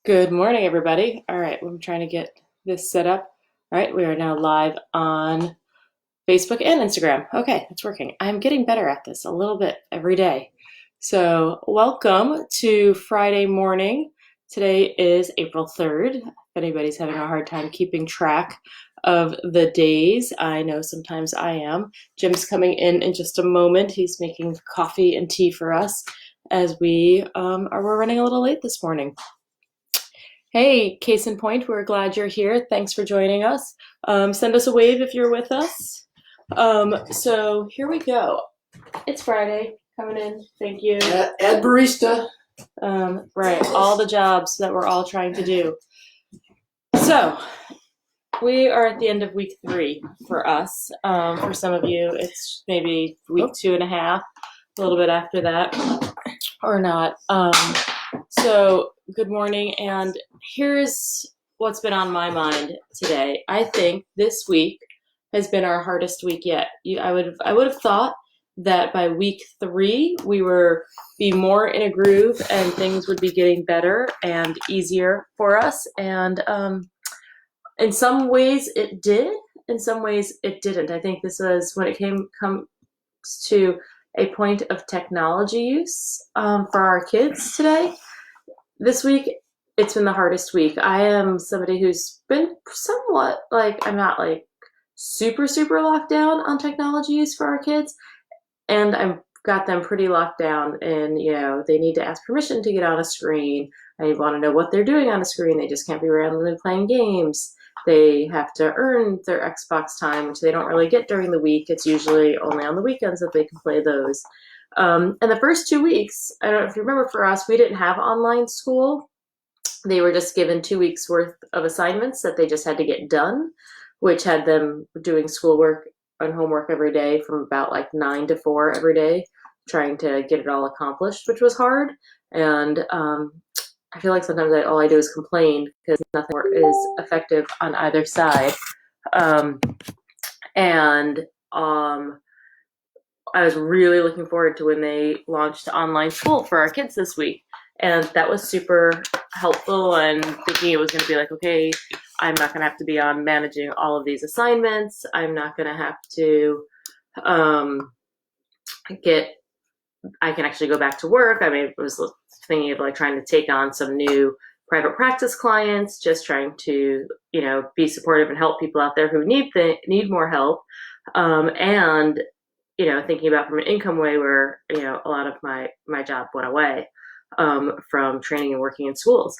Good morning, everybody. All right, I'm trying to get this set up. All right, we are now live on Facebook and Instagram. Okay, it's working. I'm getting better at this a little bit every day. So, welcome to Friday morning. Today is April 3rd. If anybody's having a hard time keeping track of the days, I know sometimes I am. Jim's coming in just a moment. He's making coffee and tea for us as we're running a little late this morning. Hey, case in point, we're glad you're here. Thanks for joining us. Send us a wave if you're with us. So here we go. It's Friday, coming in. Thank you. Add barista. Right, all the jobs that we're all trying to do. So we are at the end of week 3 for us. For some of you, it's maybe week 2.5, a little bit after that, or not. So good morning, and here's what's been on my mind today. I think this week has been our hardest week yet. I would have thought that by week 3 we were be more in a groove and things would be getting better and easier for us. And in some ways it did. In some ways it didn't. I think this was when it comes to a point of technology use for our kids today. This week, it's been the hardest week. I am somebody who's been somewhat I'm not super locked down on technology use for our kids. And I've got them pretty locked down and, they need to ask permission to get on a screen. I want to know what they're doing on a screen. They just can't be randomly playing games. They have to earn their Xbox time, which they don't really get during the week. It's usually only on the weekends that they can play those. And the first 2 weeks, I don't know if you remember, for us, we didn't have online school. They were just given 2 weeks worth of assignments that they just had to get done, which had them doing schoolwork and homework every day from about 9 to 4 every day, trying to get it all accomplished, which was hard. And I feel like sometimes all I do is complain because nothing is effective on either side. I was really looking forward to when they launched online school for our kids this week. And that was super helpful, and thinking it was going to be okay, I'm not going to have to be on managing all of these assignments. I'm not going to have to I can actually go back to work. I mean, I was thinking of trying to take on some new private practice clients, just trying to, be supportive and help people out there who need more help. And thinking about from an income way where, a lot of my job went away from training and working in schools.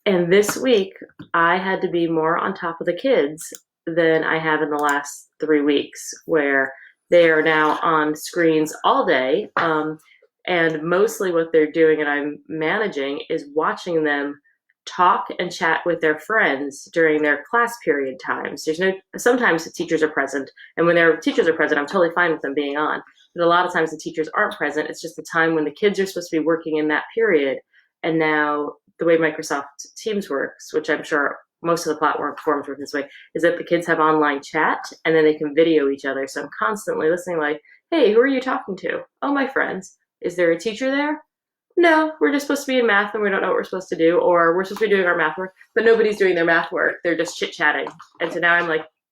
And this week, I had to be more on top of the kids than I have in the last 3 weeks, where they are now on screens all day. And mostly what they're doing, and I'm managing, is watching them talk and chat with their friends during their class period times. Sometimes the teachers are present, and when their teachers are present, I'm totally fine with them being on. But a lot of times the teachers aren't present. It's just the time when the kids are supposed to be working in that period. And now the way Microsoft Teams works, which I'm sure most of the platforms work this way, is that the kids have online chat and then they can video each other. So I'm constantly listening hey, who are you talking to? Oh, my friends. Is there a teacher there? No, we're just supposed to be in math and we don't know what we're supposed to do, or we're supposed to be doing our math work, but nobody's doing their math work. They're just chit-chatting. And so now I'm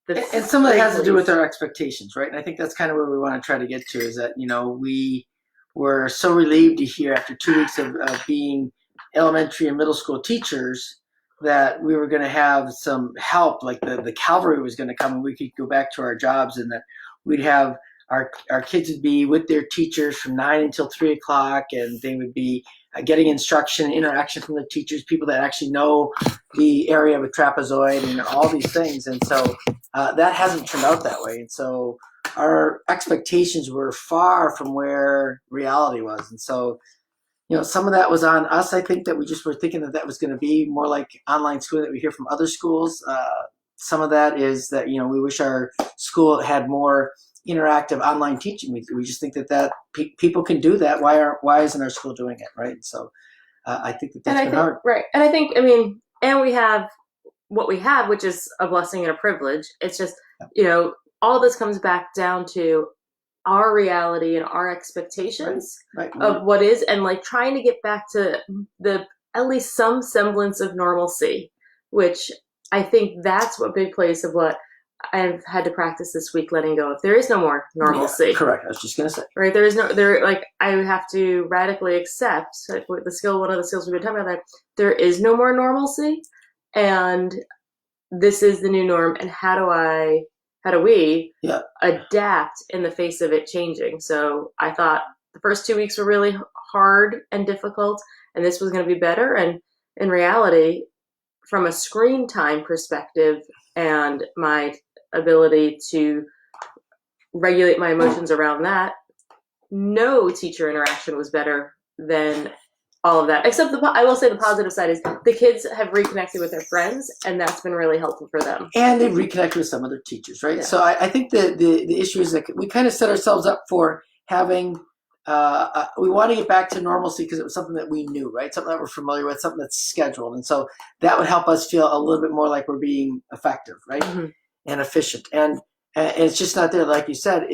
And some of it has to do with our expectations, right? And I think that's kind of where we want to try to get to, is that, we were so relieved to hear after 2 weeks of being elementary and middle school teachers that we were going to have some help, like the cavalry was going to come and we could go back to our jobs, and that we'd have our kids would be with their teachers from 9 until 3 o'clock, and they would be getting instruction, interaction from the teachers, people that actually know the area of a trapezoid and all these things. And so that hasn't turned out that way. And so our expectations were far from where reality was. And so, some of that was on us. I think that we just were thinking that was going to be more like online school that we hear from other schools. Some of that is that, we wish our school had more interactive online teaching. We just think that people can do that. Why isn't our school doing it, right? So I think that's been hard. Right. And I think, and we have what we have, which is a blessing and a privilege. It's just, all this comes back down to our reality and our expectations of what is, and trying to get back to the at least some semblance of normalcy, which I think that's what big place of what I've had to practice this week, letting go of. There is no more normalcy. Yeah, correct. I was just going to say. Right. There is no, like, I would have to radically accept, like, one of the skills we've been talking about, that there is no more normalcy, and this is the new norm. And how do we adapt in the face of it changing? So I thought the first 2 weeks were really hard and difficult, and this was going to be better. And in reality, from a screen time perspective and my ability to regulate my emotions around that, no teacher interaction was better than all of that. Except I will say the positive side is the kids have reconnected with their friends, and that's been really helpful for them. And they've reconnected with some other teachers, right? Yeah. So I think the issue is that we kind of set ourselves up for having, we want to get back to normalcy because it was something that we knew, right? Something that we're familiar with, something that's scheduled. And so that would help us feel a little bit more like we're being effective, right? Mm-hmm. And efficient. And it's just not there. Like you said,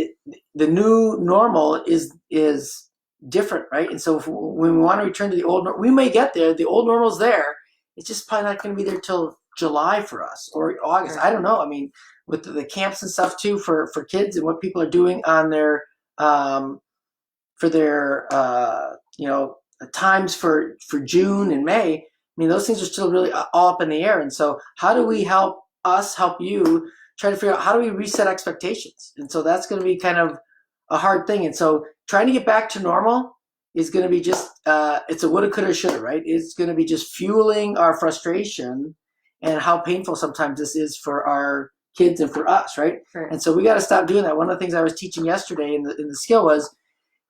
the new normal is different, right? And so when we want to return to the old, we may get there. The old normal's there. It's just probably not going to be there till July for us or August. Right. I don't know. I mean, with the camps and stuff too for kids and what people are doing on their for their times for June and May. I mean, those things are still really all up in the air. And so how do we help you try to figure out how do we reset expectations? And so that's going to be kind of a hard thing. And so trying to get back to normal is going to be just, it's a woulda, coulda, shoulda, right? It's going to be just fueling our frustration and how painful sometimes this is for our kids and for us, right? And so we got to stop doing that. One of the things I was teaching yesterday in the skill was,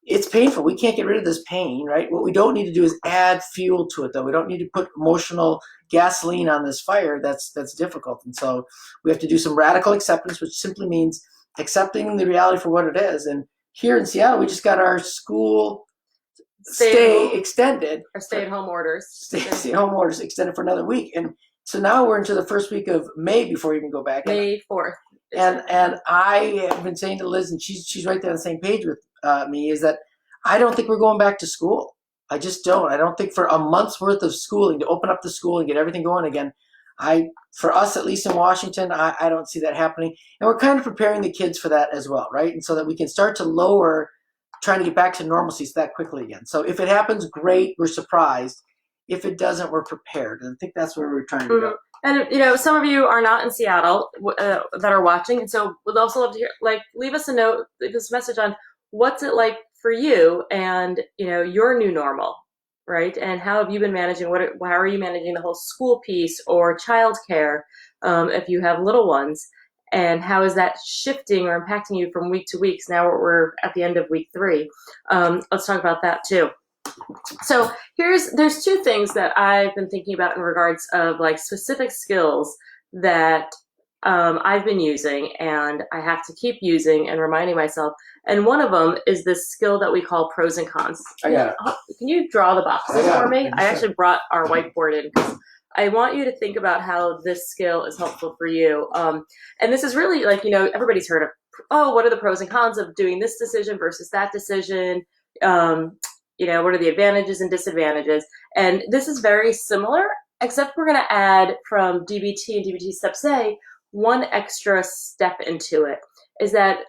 it's painful. We can't get rid of this pain, right? What we don't need to do is add fuel to it, though. We don't need to put emotional gasoline on this fire. That's difficult. And so we have to do some radical acceptance, which simply means accepting the reality for what it is. And here in Seattle, we just got our school stay extended. Our stay-at-home orders. Stay-at-home orders extended for another week. And so now we're into the first week of May before we even go back. May 4th. And I have been saying to Liz, and she's right there on the same page with me, is that I don't think we're going back to school. I just don't. I don't think for a month's worth of schooling to open up the school and get everything going again, for us, at least in Washington, I don't see that happening. And we're kind of preparing the kids for that as well, right? And so that we can start to lower trying to get back to normalcy that quickly again. So if it happens, great, we're surprised. If it doesn't, we're prepared. And I think that's where we're trying to go. And, some of you are not in Seattle that are watching. And so we'd also love to hear, leave us a note, leave us a message on what's it like for you and, your new normal, right? And how have you been managing, how are you managing the whole school piece or childcare if you have little ones? And how is that shifting or impacting you from week to week? Now we're at the end of week 3. Let's talk about that too. So there's 2 things that I've been thinking about in regards of specific skills that I've been using and I have to keep using and reminding myself. And one of them is this skill that we call pros and cons. I got it. Can you draw the boxes for me? I actually brought our whiteboard in because I want you to think about how this skill is helpful for you. And this is really everybody's heard of, what are the pros and cons of doing this decision versus that decision? What are the advantages and disadvantages? And this is very similar, except we're going to add from DBT and DBT Steps A, one extra step into it, is that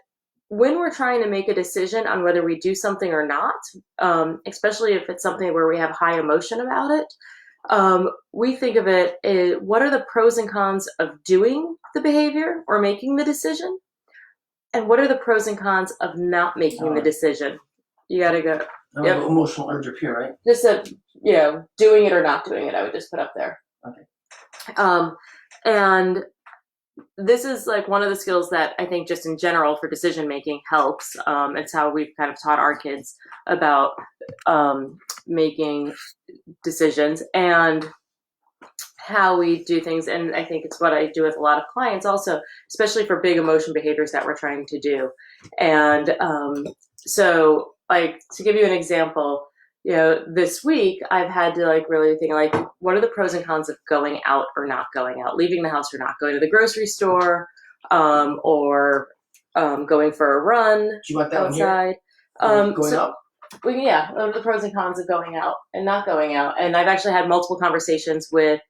when we're trying to make a decision on whether we do something or not, especially if it's something where we have high emotion about it, we think of it as, what are the pros and cons of doing the behavior or making the decision? And what are the pros and cons of not making the decision? You got to go. Yep. Emotional urge up here, right? Just doing it or not doing it, I would just put up there. Okay. And this is one of the skills that I think just in general for decision making helps. It's how we've kind of taught our kids about making decisions and how we do things. And I think it's what I do with a lot of clients also, especially for big emotion behaviors that we're trying to do. And so to give you an example, this week I've had to really think what are the pros and cons of going out or not going out, leaving the house or not, going to the grocery store, or going for a run do you want that outside. Going up? What are the pros and cons of going out and not going out? And I've actually had multiple conversations with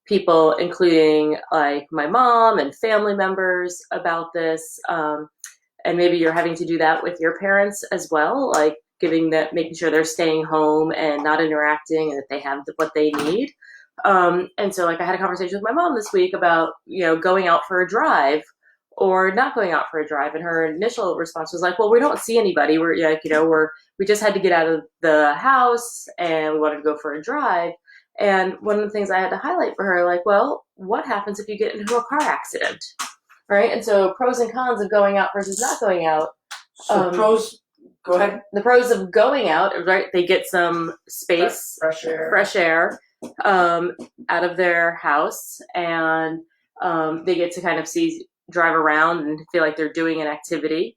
people, including like my mom and family members about this. And maybe you're having to do that with your parents as well, like making sure they're staying home and not interacting and that they have what they need. And so like I had a conversation with my mom this week about, going out for a drive or not going out for a drive. And her initial response was like, well, we don't see anybody. We just had to get out of the house and we wanted to go for a drive. And one of the things I had to highlight for her, like, well, what happens if you get into a car accident? Right. And so pros and cons of going out versus not going out. So pros, go ahead. The pros of going out, right? They get some space, fresh air, out of their house, and they get to kind of drive around and feel like they're doing an activity.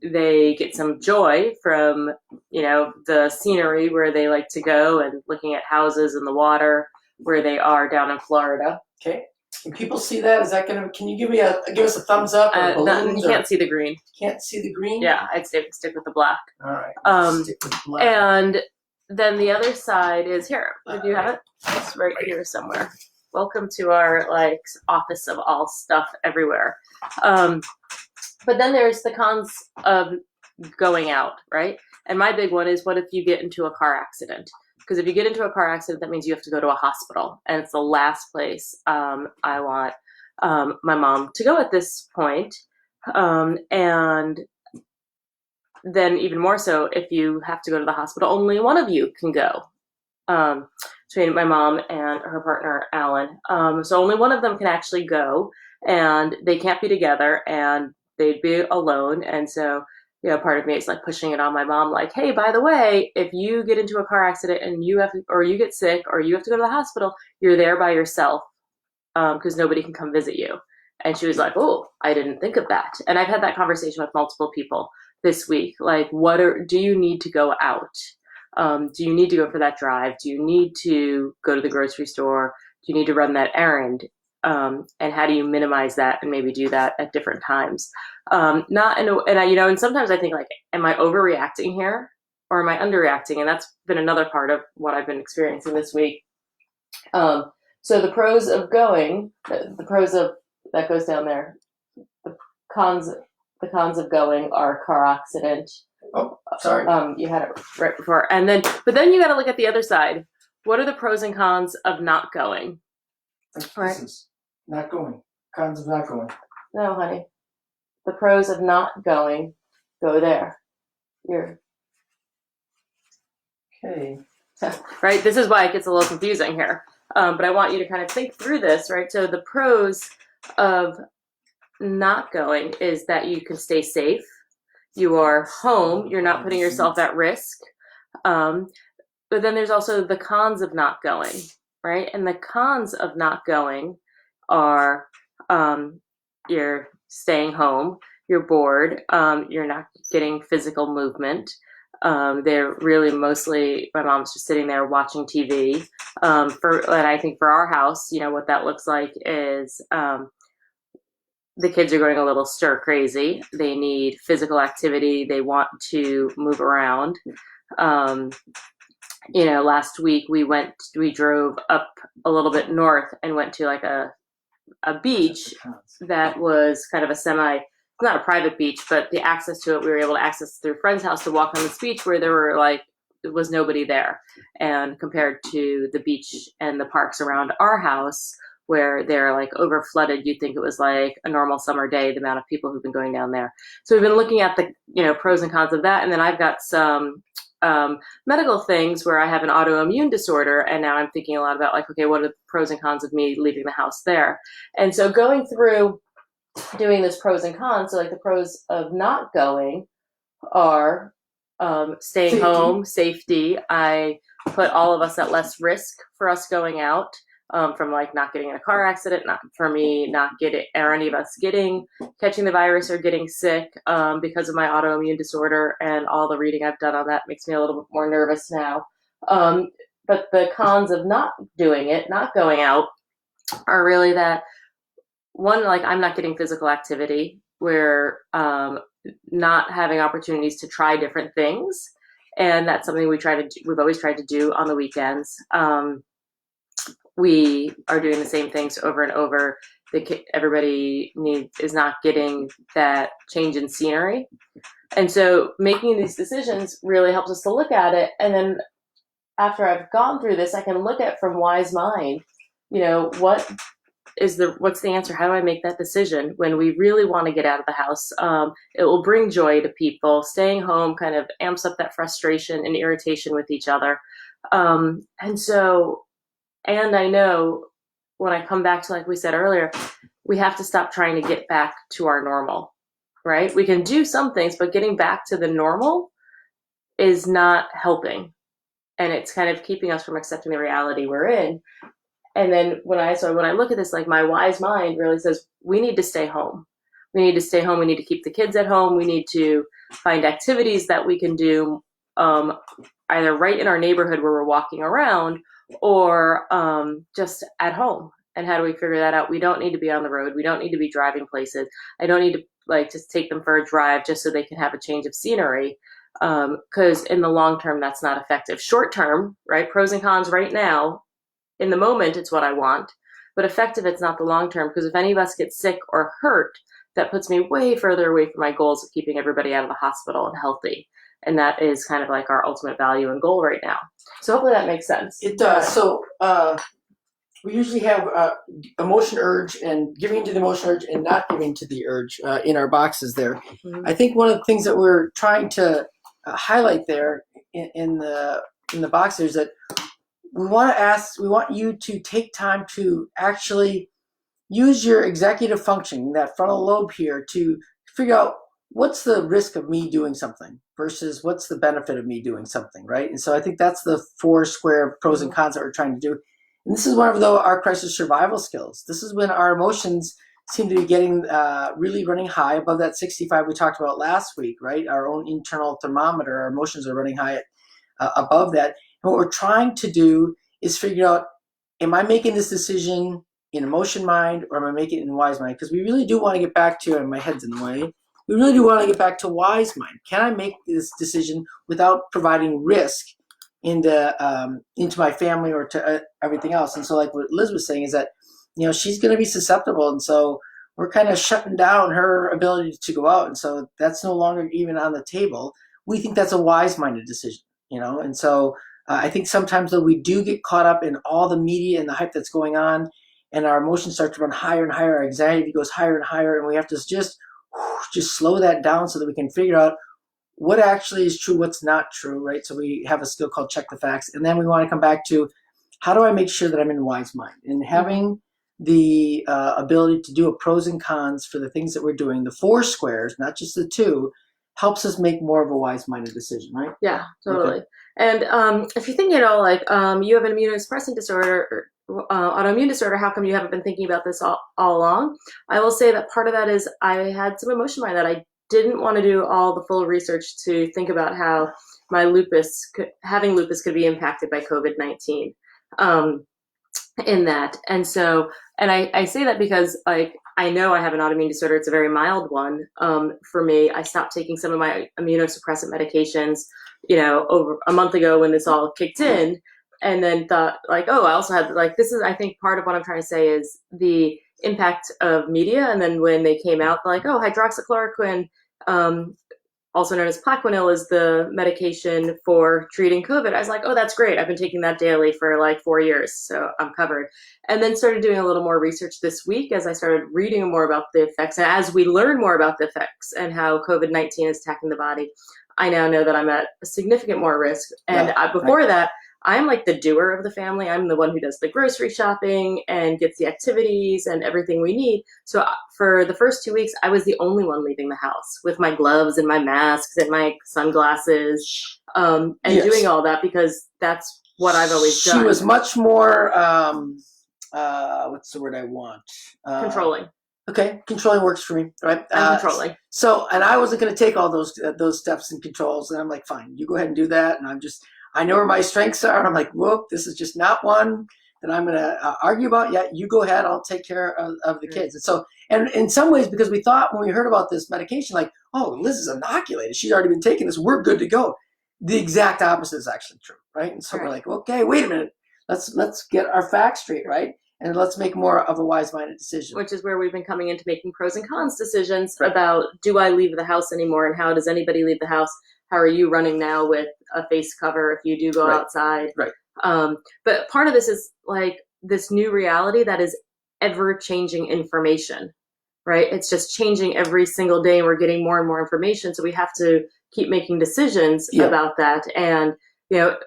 They get some joy from, the scenery where they like to go and looking at houses and the water where they are down in Florida. Okay. Can people see that? Can you give us a thumbs up or balloons? You can't see the green. Can't see the green? Yeah, I'd stick with the black. All right. Stick with the black. And then the other side is here. Do you have it? It's right here somewhere. Welcome to our office of all stuff everywhere. But then there's the cons of going out, right? And my big one is, what if you get into a car accident? Because if you get into a car accident, that means you have to go to a hospital. And it's the last place I want my mom to go at this point. And then even more so, if you have to go to the hospital, only one of you can go. Between my mom and her partner, Alan. So only one of them can actually go, and they can't be together, and they'd be alone. And so, part of me is like pushing it on my mom, like, hey, by the way, if you get into a car accident and you get sick or you have to go to the hospital, you're there by yourself, because nobody can come visit you. And she was like, oh, I didn't think of that. And I've had that conversation with multiple people this week. Like, do you need to go out? Do you need to go for that drive? Do you need to go to the grocery store? Do you need to run that errand? And how do you minimize that and maybe do that at different times? And sometimes I think, like, am I overreacting here or am I underreacting? And that's been another part of what I've been experiencing this week. So the pros of going, that goes down there. The cons of going are car accident. Oh, sorry. You had it right before. But then you got to look at the other side. What are the pros and cons of not going? Right. Not going. Cons of not going. No, honey. The pros of not going, go there. Okay. Right? This is why it gets a little confusing here. But I want you to kind of think through this, right? So the pros of not going is that you can stay safe. You are home. You're not putting yourself at risk. But then there's also the cons of not going, right? And the cons of not going are you're staying home, you're bored, you're not getting physical movement. They're really mostly, my mom's just sitting there watching TV. And I think for our house, what that looks like is the kids are going a little stir crazy. They need physical activity. They want to move around. Last week we drove up a little bit north and went to like a beach that was kind of not a private beach, but the access to it, we were able to access through a friend's house to walk on this beach where there was nobody there. And compared to the beach and the parks around our house, where they're like over flooded, you'd think it was like a normal summer day, the amount of people who've been going down there. So we've been looking at the, pros and cons of that. And then I've got some medical things where I have an autoimmune disorder. And now I'm thinking a lot about like, okay, what are the pros and cons of me leaving the house there? And so going through doing this pros and cons, so like the pros of not going are staying home, safety. I put all of us at less risk for us going out. From like not getting in a car accident, not for me, or any of us catching the virus or getting sick because of my autoimmune disorder, and all the reading I've done on that makes me a little bit more nervous now. But the cons of not doing it, not going out, are really that one, like I'm not getting physical activity. we're not having opportunities to try different things. And that's something we've always tried to do on the weekends. We are doing the same things over and over. Everybody is not getting that change in scenery. And so making these decisions really helps us to look at it. And then after I've gone through this, I can look at from wise mind, what's the answer? How do I make that decision when we really want to get out of the house? It will bring joy to people. Staying home kind of amps up that frustration and irritation with each other. And I know when I come back to, like we said earlier, we have to stop trying to get back to our normal, right? We can do some things, but getting back to the normal is not helping. And it's kind of keeping us from accepting the reality we're in. And then when I look at this, like my wise mind really says, we need to stay home. We need to stay home. We need to keep the kids at home. We need to find activities that we can do either right in our neighborhood where we're walking around or just at home. And how do we figure that out? We don't need to be on the road. We don't need to be driving places. I don't need to just take them for a drive just so they can have a change of scenery. Because in the long term, that's not effective. Short term, right? Pros and cons right now. In the moment, it's what I want. But effective, it's not the long term. Because if any of us get sick or hurt, that puts me way further away from my goals of keeping everybody out of the hospital and healthy. And that is kind of like our ultimate value and goal right now. So hopefully that makes sense. It does. So we usually have emotion urge and giving to the emotion urge and not giving to the urge in our boxes there. Mm-hmm. I think one of the things that we're trying to highlight there in the box there is that we want you to take time to actually use your executive function, that frontal lobe here, to figure out what's the risk of me doing something versus what's the benefit of me doing something, right? And so I think that's the 4 square pros and cons that we're trying to do. And this is one of our crisis survival skills. This is when our emotions seem to be getting really running high above that 65 we talked about last week, right? Our own internal thermometer, our emotions are running high above that. And what we're trying to do is figure out, am I making this decision in emotion mind or am I making it in wise mind? Because we really do want to get back to, and my head's in the way, we really do want to get back to wise mind. Can I make this decision without providing risk into my family or to everything else? And so like what Liz was saying is that, she's going to be susceptible. And so we're kind of shutting down her ability to go out. And so that's no longer even on the table. We think that's a wise-minded decision, And so I think sometimes though we do get caught up in all the media and the hype that's going on, and our emotions start to run higher and higher. Our anxiety goes higher and higher, and we have to just slow that down so that we can figure out what actually is true, what's not true, right? So we have a skill called check the facts, and then we want to come back to how do I make sure that I'm in wise mind, and having the ability to do a pros and cons for the things that we're doing, the 4 squares, not just the 2, helps us make more of a wise-minded decision, right? Yeah, totally. Okay. And if you think, you have an immunosuppressant disorder or autoimmune disorder, how come you haven't been thinking about this all along? I will say that part of that is I had some emotion mind that I didn't want to do all the full research to think about how my having lupus could be impacted by COVID-19 in that. And so, and I say that because I know I have an autoimmune disorder. It's a very mild one. For me, I stopped taking some of my immunosuppressant medications, over a month ago when this all kicked in, and then thought I also had this is, I think part of what I'm trying to say is the impact of media. And then when they came out, hydroxychloroquine, also known as Plaquenil, is the medication for treating COVID. I was like, oh, that's great. I've been taking that daily for 4 years, so I'm covered. And then started doing a little more research this week as I started reading more about the effects. And as we learn more about the effects and how COVID-19 is attacking the body, I now know that I'm at a significant more risk. And before that, I'm like the doer of the family. I'm the one who does the grocery shopping and gets the activities and everything we need. So for the first 2 weeks, I was the only one leaving the house with my gloves and my masks and my sunglasses doing all that because that's what I've always done. She was much more, what's the word I want? Controlling. Okay, controlling works for me, right? I'm controlling. So, and I wasn't going to take all those steps and controls, and I'm like, fine, you go ahead and do that. And I know where my strengths are. And I'm like, whoop, this is just not one that I'm going to argue about, yeah, you go ahead. I'll take care of the kids. And so, and in some ways, because we thought when we heard about this medication, like, oh, Liz is inoculated. She's already been taking this. We're good to go. The exact opposite is actually true, right? And so we're like, okay, wait a minute. Let's get our facts straight, right? And let's make more of a wise-minded decision. Which is where we've been coming into making pros and cons decisions about, do I leave the house anymore, and how does anybody leave the house? How are you running now with a face cover if you do go outside? Right. But part of this is like this new reality that is ever-changing information, right? It's just changing every single day, and we're getting more and more information. So we have to keep making decisions about that. And,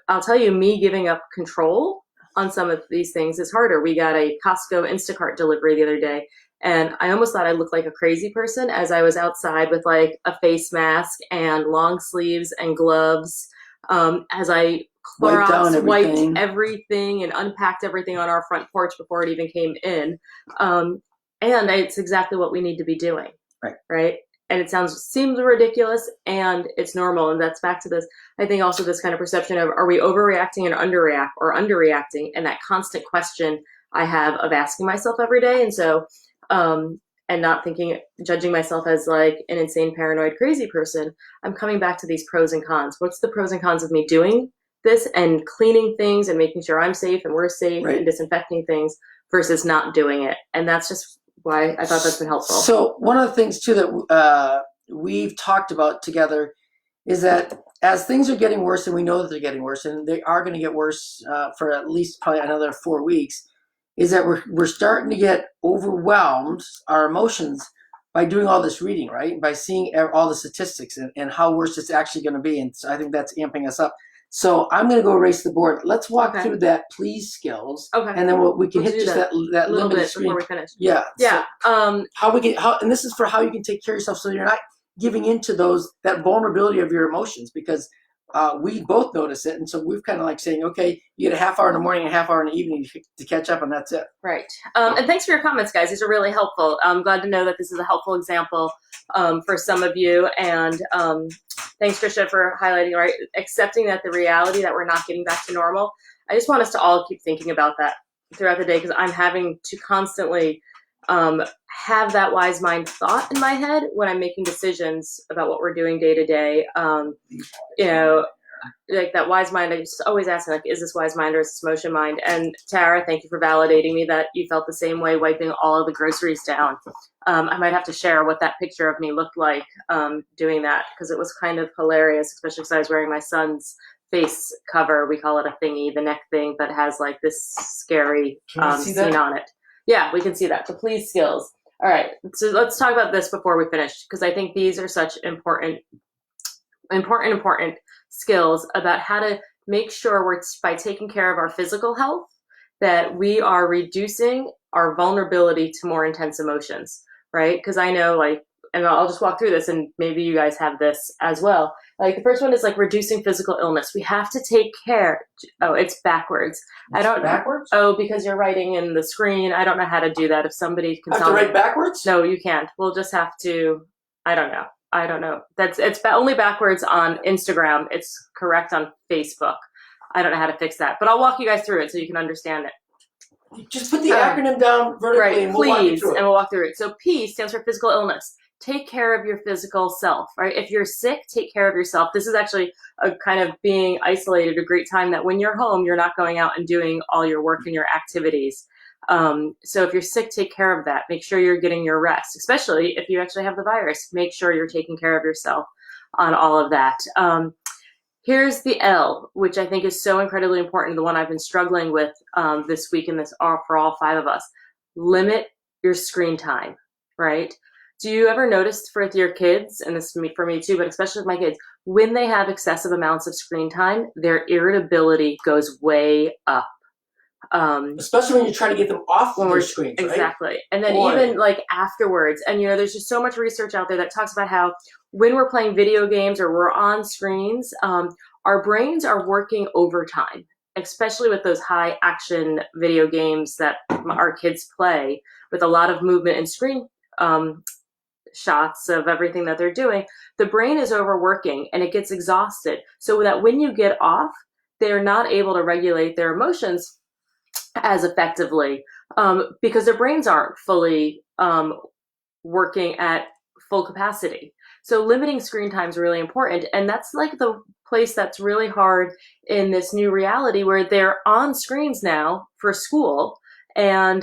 I'll tell you, me giving up control on some of these things is harder. We got a Costco Instacart delivery the other day, and I almost thought I looked like a crazy person as I was outside with like a face mask and long sleeves and gloves, as I Clorox wiped everything and unpacked everything on our front porch before it even came in. And it's exactly what we need to be doing. Right. And it seems ridiculous, and it's normal. And that's back to this, I think, also this kind of perception of, are we overreacting and underreacting? And that constant question I have of asking myself every day. And so, and not judging myself as like an insane, paranoid, crazy person, I'm coming back to these pros and cons. What's the pros and cons of me doing this and cleaning things and making sure I'm safe and we're safe and disinfecting things versus not doing it? And that's just why I thought that's been helpful. So one of the things too that we've talked about together is that as things are getting worse, and we know that they're getting worse, and they are going to get worse for at least probably another 4 weeks, is that we're starting to get overwhelmed, our emotions, by doing all this reading, right? By seeing all the statistics and how worse it's actually going to be. And so I think that's amping us up. So I'm going to go erase the board. Let's walk through that please skills. Okay. And then we can hit just that little bit screen before we finish. Yeah. Yeah. So, and this is for how you can take care of yourself so you're not giving into that vulnerability of your emotions, because we both notice it. And so we've kind of like saying, okay, you get a half hour in the morning, a half hour in the evening to catch up, and that's it. Right. And thanks for your comments, guys. These are really helpful. I'm glad to know that this is a helpful example for some of you. And thanks, Tricia, for highlighting, right, accepting that the reality that we're not getting back to normal. I just want us to all keep thinking about that throughout the day, because I'm having to constantly have that wise mind thought in my head when I'm making decisions about what we're doing day to day. Like that wise mind, I just always ask, like, is this wise mind or is this motion mind? And Tara, thank you for validating me that you felt the same way wiping all of the groceries down. I might have to share what that picture of me looked like doing that, because it was kind of hilarious, especially because I was wearing my son's face cover. We call it a thingy, the neck thing, but it has like this scary scene on it. Yeah, we can see that. The please skills. All right, so let's talk about this before we finish, because I think these are such important skills about how to make sure we're, by taking care of our physical health, that we are reducing our vulnerability to more intense emotions, right? Because I know, like, and I'll just walk through this, and maybe you guys have this as well. Like the first one is like reducing physical illness. We have to take care. Oh, it's backwards. I don't know. Backwards? Oh, because you're writing in the screen. I don't know how to do that. If somebody can tell me. Write backwards? No, you can't. We'll just have to, I don't know. It's only backwards on Instagram. It's correct on Facebook. I don't know how to fix that, but I'll walk you guys through it so you can understand it. Just put the acronym down vertically, and we'll walk you through it. And we'll walk through it. So P stands for physical illness. Take care of your physical self, right? If you're sick, take care of yourself. This is actually a kind of being isolated, a great time that when you're home, you're not going out and doing all your work and your activities. So if you're sick, take care of that. Make sure you're getting your rest, especially if you actually have the virus. Make sure you're taking care of yourself on all of that. Here's the L, which I think is so incredibly important, the one I've been struggling with this week, and this for all 5 of us. Limit your screen time, right? Do you ever notice for your kids, and this is for me too, but especially with my kids, when they have excessive amounts of screen time, their irritability goes way up. Especially when you try to get them off their screens, right? Exactly. And then even like afterwards, and there's just so much research out there that talks about how when we're playing video games or we're on screens, our brains are working overtime, especially with those high action video games that our kids play with a lot of movement and screen shots of everything that they're doing. The brain is overworking and it gets exhausted. So that when you get off, they're not able to regulate their emotions as effectively because their brains aren't fully working at full capacity. So limiting screen time is really important. And that's like the place that's really hard in this new reality where they're on screens now for school. And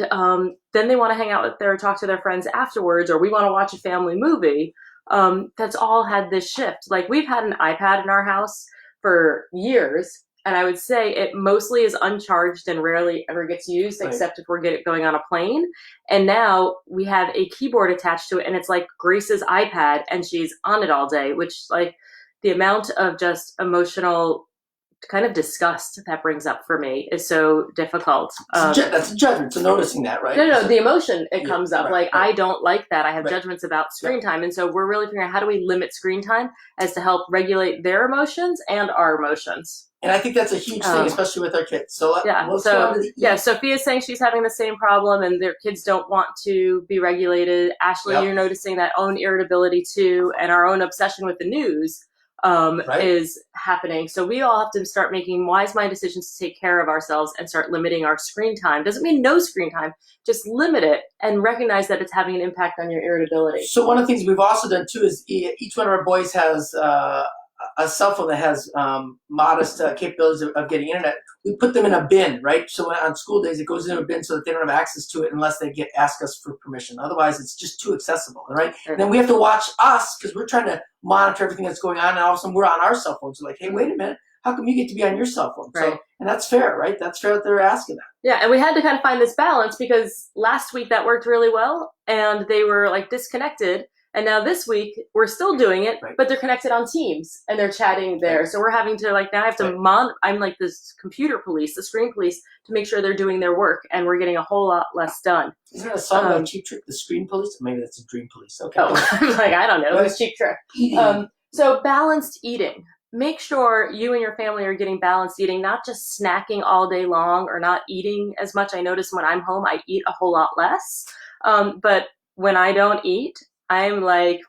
then they want to hang out with their talk to their friends afterwards, or we want to watch a family movie. That's all had this shift. Like we've had an iPad in our house for years, and I would say it mostly is uncharged and rarely ever gets used, Right. except if we're going on a plane. And now we have a keyboard attached to it, and it's like Grace's iPad, and she's on it all day, which like the amount of just emotional kind of disgust that brings up for me is so difficult. That's a judgment. So noticing that, right? No, the emotion it comes up. Right, like right. I don't like that. I have Right. judgments about screen time, and so we're really figuring out how do we limit screen time as to help regulate their emotions and our emotions. And I think that's a huge thing, especially with our kids. So let's go on to the yeah. Sophia's saying she's having the same problem, and their kids don't want to be regulated. Ashley, Yep. you're noticing that own irritability too, and our own obsession with the news Right. is happening. So we all have to start making wise mind decisions to take care of ourselves and start limiting our screen time. Doesn't mean no screen time, just limit it and recognize that it's having an impact on your irritability. So one of the things we've also done too is each one of our boys has a cell phone that has modest capabilities of getting internet. We put them in a bin, right? So on school days, it goes into a bin so that they don't have access to it unless they ask us for permission. Otherwise, it's just too accessible, right? Sure. And then we have to watch us because we're trying to monitor everything that's going on, and all of a sudden we're on our cell phones. We're like, hey, wait a minute, how come you get to be on your cell phone? Right. So, and that's fair, right? That's fair that they're asking that. Yeah, and we had to kind of find this balance because last week that worked really well, and they were like disconnected. And now this week we're still doing it, Right. but they're connected on Teams and they're chatting there. Right. So we're having to like now I have to I'm like this computer police, the screen police, to make sure they're doing their work, and we're getting a whole lot less done. Isn't there a song about Cheap Trick, the Screen Police? Maybe that's a Dream Police. Okay. Oh, I'm like I don't know, Right. it's Cheap Trick. Eating. So balanced eating. Make sure you and your family are getting balanced eating, not just snacking all day long or not eating as much. I notice when I'm home, I eat a whole lot less. But when I don't eat, I'm like,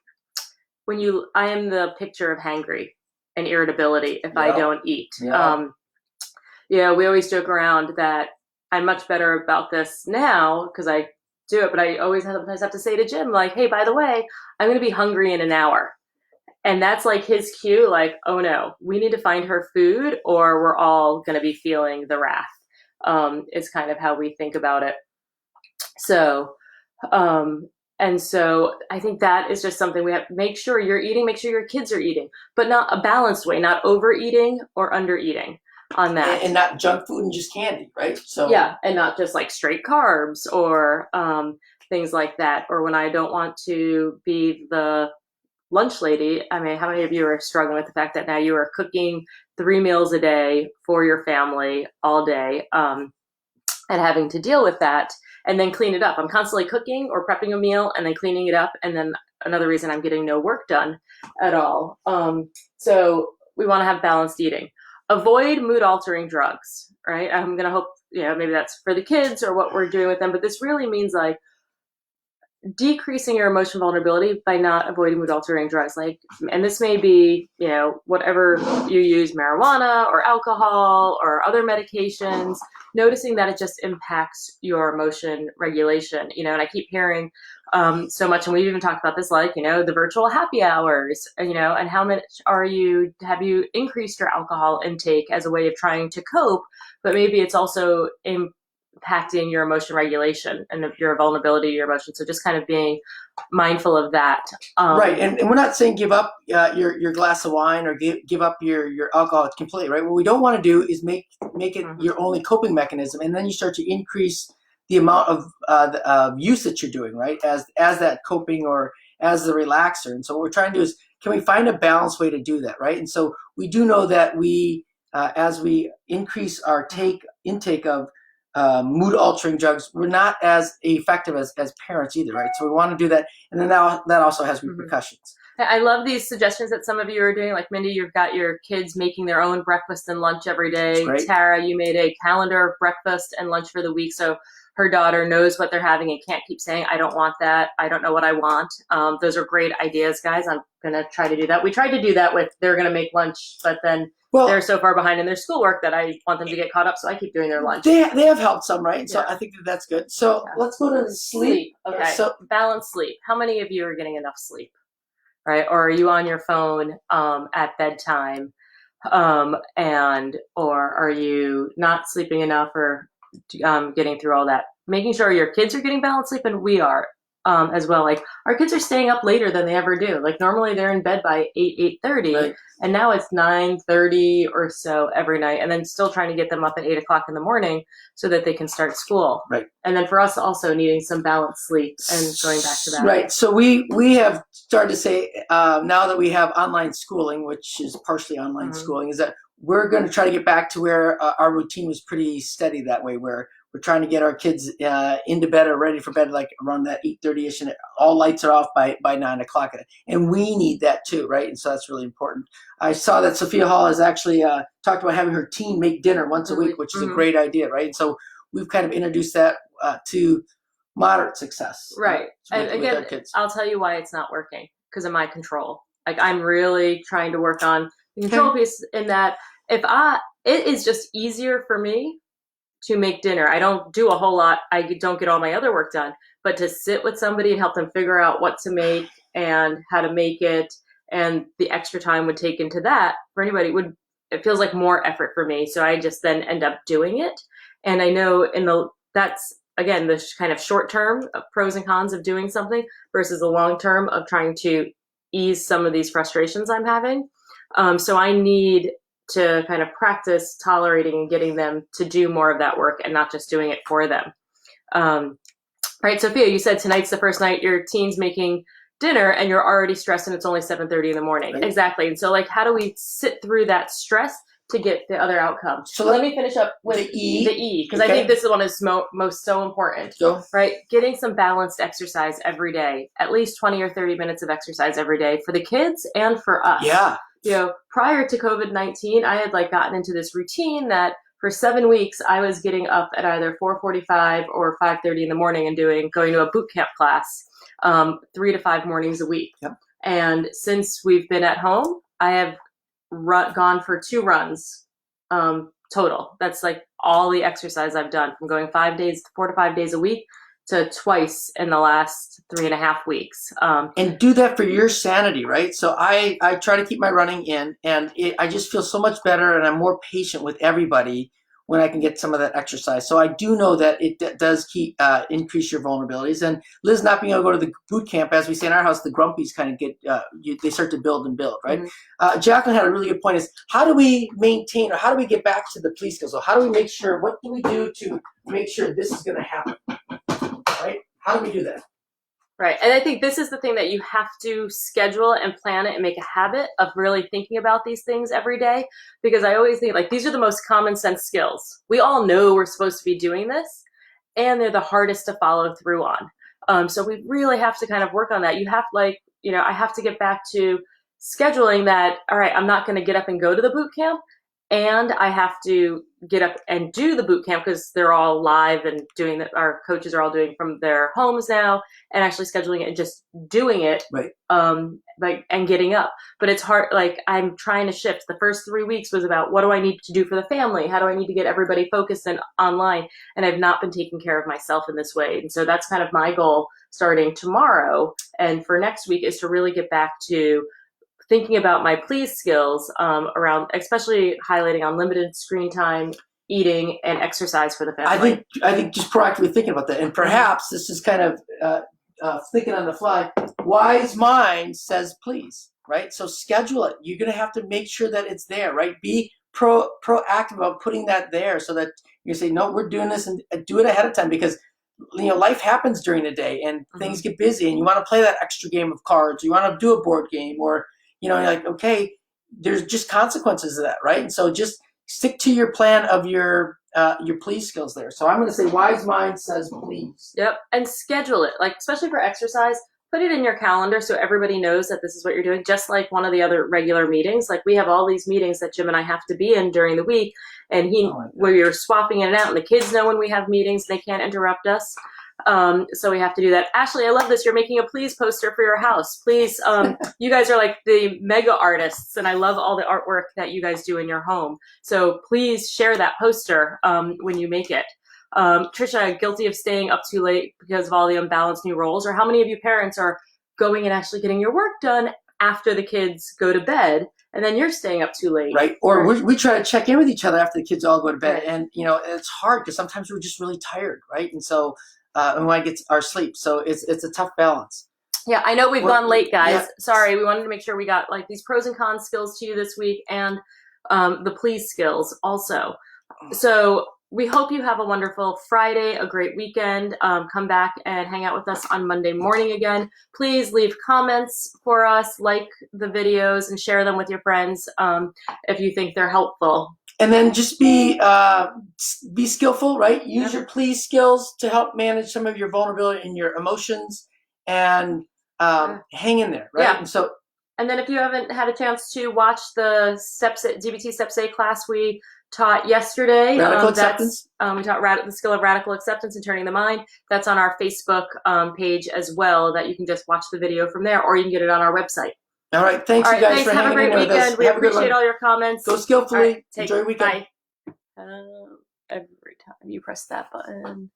I am the picture of hangry and irritability if I don't eat. Yeah. We always joke around that I'm much better about this now because I do it, but I always sometimes have to say to Jim, like, hey, by the way, I'm going to be hungry in an hour. And that's like his cue, like, oh no, we need to find her food or we're all going to be feeling the wrath. Is kind of how we think about it. So, and so I think that is just something we have to make sure you're eating, make sure your kids are eating, but not a balanced way, not overeating or undereating on that. And not junk food and just candy, right? So yeah, and not just like straight carbs or things like that. Or when I don't want to be the lunch lady, I mean, how many of you are struggling with the fact that now you are cooking 3 meals a day for your family all day and having to deal with that and then clean it up? I'm constantly cooking or prepping a meal and then cleaning it up. And then another reason I'm getting no work done at all. So we want to have balanced eating. Avoid mood altering drugs, right? I'm going to hope, maybe that's for the kids or what we're doing with them, but this really means like decreasing your emotional vulnerability by not avoiding mood altering drugs. And this may be, whatever you use, marijuana or alcohol or other medications, noticing that it just impacts your emotion regulation, and I keep hearing so much, and we've even talked about this, like, the virtual happy hours, and how much have you increased your alcohol intake as a way of trying to cope, but maybe it's also impacting your emotion regulation and your vulnerability to your emotions. So just kind of being mindful of that. Right, and we're not saying give up your glass of wine or give up your alcohol completely, right? What we don't want to do is make it your only coping mechanism, and then you start to increase the amount of use that you're doing, right? As that coping or as the relaxer. And so what we're trying to do is, can we find a balanced way to do that, right? And so we do know that we, as we increase our intake of mood altering drugs, we're not as effective as parents either, right? So we want to do that, and then that also has repercussions. I love these suggestions that some of you are doing. Like Mindy, you've got your kids making their own breakfast and lunch every day. Tara, you made a calendar of breakfast and lunch for the week, so her daughter knows what they're having and can't keep saying, I don't want that, I don't know what I want. Those are great ideas, guys. I'm going to try to do that. We tried to do that with, they're going to make lunch, but then Well, they're so far behind in their schoolwork that I want them to get caught up, so I keep doing their lunch. They have helped some, right? So Yeah. I think that's good. So let's go to sleep. Okay. So balanced sleep. How many of you are getting enough sleep? Right? Or are you on your phone at bedtime? Or are you not sleeping enough or getting through all that? Making sure your kids are getting balanced sleep, and we are as well. Like our kids are staying up later than they ever do. Like normally they're in bed by 8:30, right. and now it's 9:30 or so every night, and then still trying to get them up at 8 o'clock in the morning so that they can start school. Right. And then for us also needing some balanced sleep and going back to that. Right. So we have started to say now that we have online schooling, which is partially online schooling, is that we're going to try to get back to where our routine was pretty steady that way, where we're trying to get our kids into bed or ready for bed like around that 8:30ish, and all lights are off by 9 o'clock. And we need that too, right? And so that's really important. I saw that Sophia Hall has actually talked about having her team make dinner once a week, which is a great idea, right? And so we've kind of introduced that to moderate succse. Right. And again, I'll tell you why it's not working, because of my control. Like I'm really trying to work on the control piece in that it is just easier for me to make dinner. I don't do a whole lot. I don't get all my other work done, but to sit with somebody and help them figure out what to make and how to make it, and the extra time would take into that for anybody it feels like more effort for me. So I just then end up doing it. And I know that's again, the kind of short term of pros and cons of doing something versus the long term of trying to ease some of these frustrations I'm having. So I need to kind of practice tolerating and getting them to do more of that work and not just doing it for them. Right, Sophia, you said tonight's the first night your teen's making dinner and you're already stressed and it's only 7:30 in the morning. Right. Exactly. And so like, how do we sit through that stress to get the other outcome? So let me finish up with the E, because I think this is one is most so important. Right, getting some balanced exercise every day, at least 20 or 30 minutes of exercise every day for the kids and for us. Yeah. Prior to COVID-19, I had like gotten into this routine that for 7 weeks I was getting up at either 4:45 or 5:30 in the morning and going to a boot camp class 3 to 5 mornings a week. Yep. And since we've been at home, I have gone for 2 runs total. That's like all the exercise I've done, from going 4 to 5 days a week to twice in the last 3.5 weeks. And do that for your sanity, right? So I try to keep my running in, and I just feel so much better, and I'm more patient with everybody when I can get some of that exercise. So I do know that it does increase your vulnerabilities. And Liz not being able to go to the boot camp, as we say in our house, the grumpies kind of get, they start to build and build, right? Jacqueline had a really good point, is how do we maintain, or how do we get back to the police skills? So how do we make sure, what do we do to make sure this is going to happen, right? How do we do that? Right. And I think this is the thing that you have to schedule and plan it and make a habit of really thinking about these things every day. Because I always think like these are the most common sense skills. We all know we're supposed to be doing this, and they're the hardest to follow through on. So we really have to kind of work on that. You have I have to get back to scheduling that. All right, I'm not going to get up and go to the boot camp, and I have to get up and do the boot camp because they're all live and doing that. Our coaches are all doing from their homes now, and actually scheduling it and just doing it, right? And getting up. But it's hard. Like I'm trying to shift. The first 3 weeks was about what do I need to do for the family? How do I need to get everybody focused and online? And I've not been taking care of myself in this way. And so that's kind of my goal starting tomorrow and for next week, is to really get back to thinking about my please skills around, especially highlighting on limited screen time, eating, and exercise for the family. I think just proactively thinking about that, and perhaps this is kind of thinking on the fly. Wise mind says please, right? So schedule it. You're going to have to make sure that it's there, right? Be proactive about putting that there, so that you say, no, we're doing this, and do it ahead of time, because life happens during the day and things get busy, and you want to play that extra game of cards. You want to do a board game, or you're like, okay, there's just consequences of that, right? And so just stick to your plan of your please skills there. So I'm going to say wise mind says please. Yep, and schedule it, like especially for exercise. Put it in your calendar so everybody knows that this is what you're doing, just like one of the other regular meetings. Like we have all these meetings that Jim and I have to be in during the week, and where you're swapping in and out, and the kids know when we have meetings, they can't interrupt us. So we have to do that. Ashley, I love this. You're making a please poster for your house. Please, you guys are like the mega artists, and I love all the artwork that you guys do in your home. So please share that poster when you make it. Trisha, guilty of staying up too late because of all the unbalanced new roles? Or how many of you parents are going and actually getting your work done after the kids go to bed, and then you're staying up too late? Right. Or we try to check in with each other after the kids all go to bed. Right. And, it's hard because sometimes we're just really tired, right? And so, and when I get our sleep. So it's a tough balance. Yeah, I know we've gone late, guys. Yeah. Sorry, we wanted to make sure we got like these pros and cons skills to you this week, and the please skills also. So we hope you have a wonderful Friday, a great weekend. Come back and hang out with us on Monday morning again. Please leave comments for us, like the videos, and share them with your friends if you think they're helpful. And then just be skillful, right? Use your please skills to help manage some of your vulnerability and your emotions, and hang in there, right? Yeah. And then if you haven't had a chance to watch the DBT Steps A class we taught yesterday, radical acceptance. We taught the skill of radical acceptance and turning the mind. That's on our Facebook page as well, that you can just watch the video from there, or you can get it on our website. All right. Thanks, you guys, for have a great hanging in there with us. weekend. We appreciate all your comments. Go skillfully. Right, Enjoy your weekend. Bye. Every time you press that button.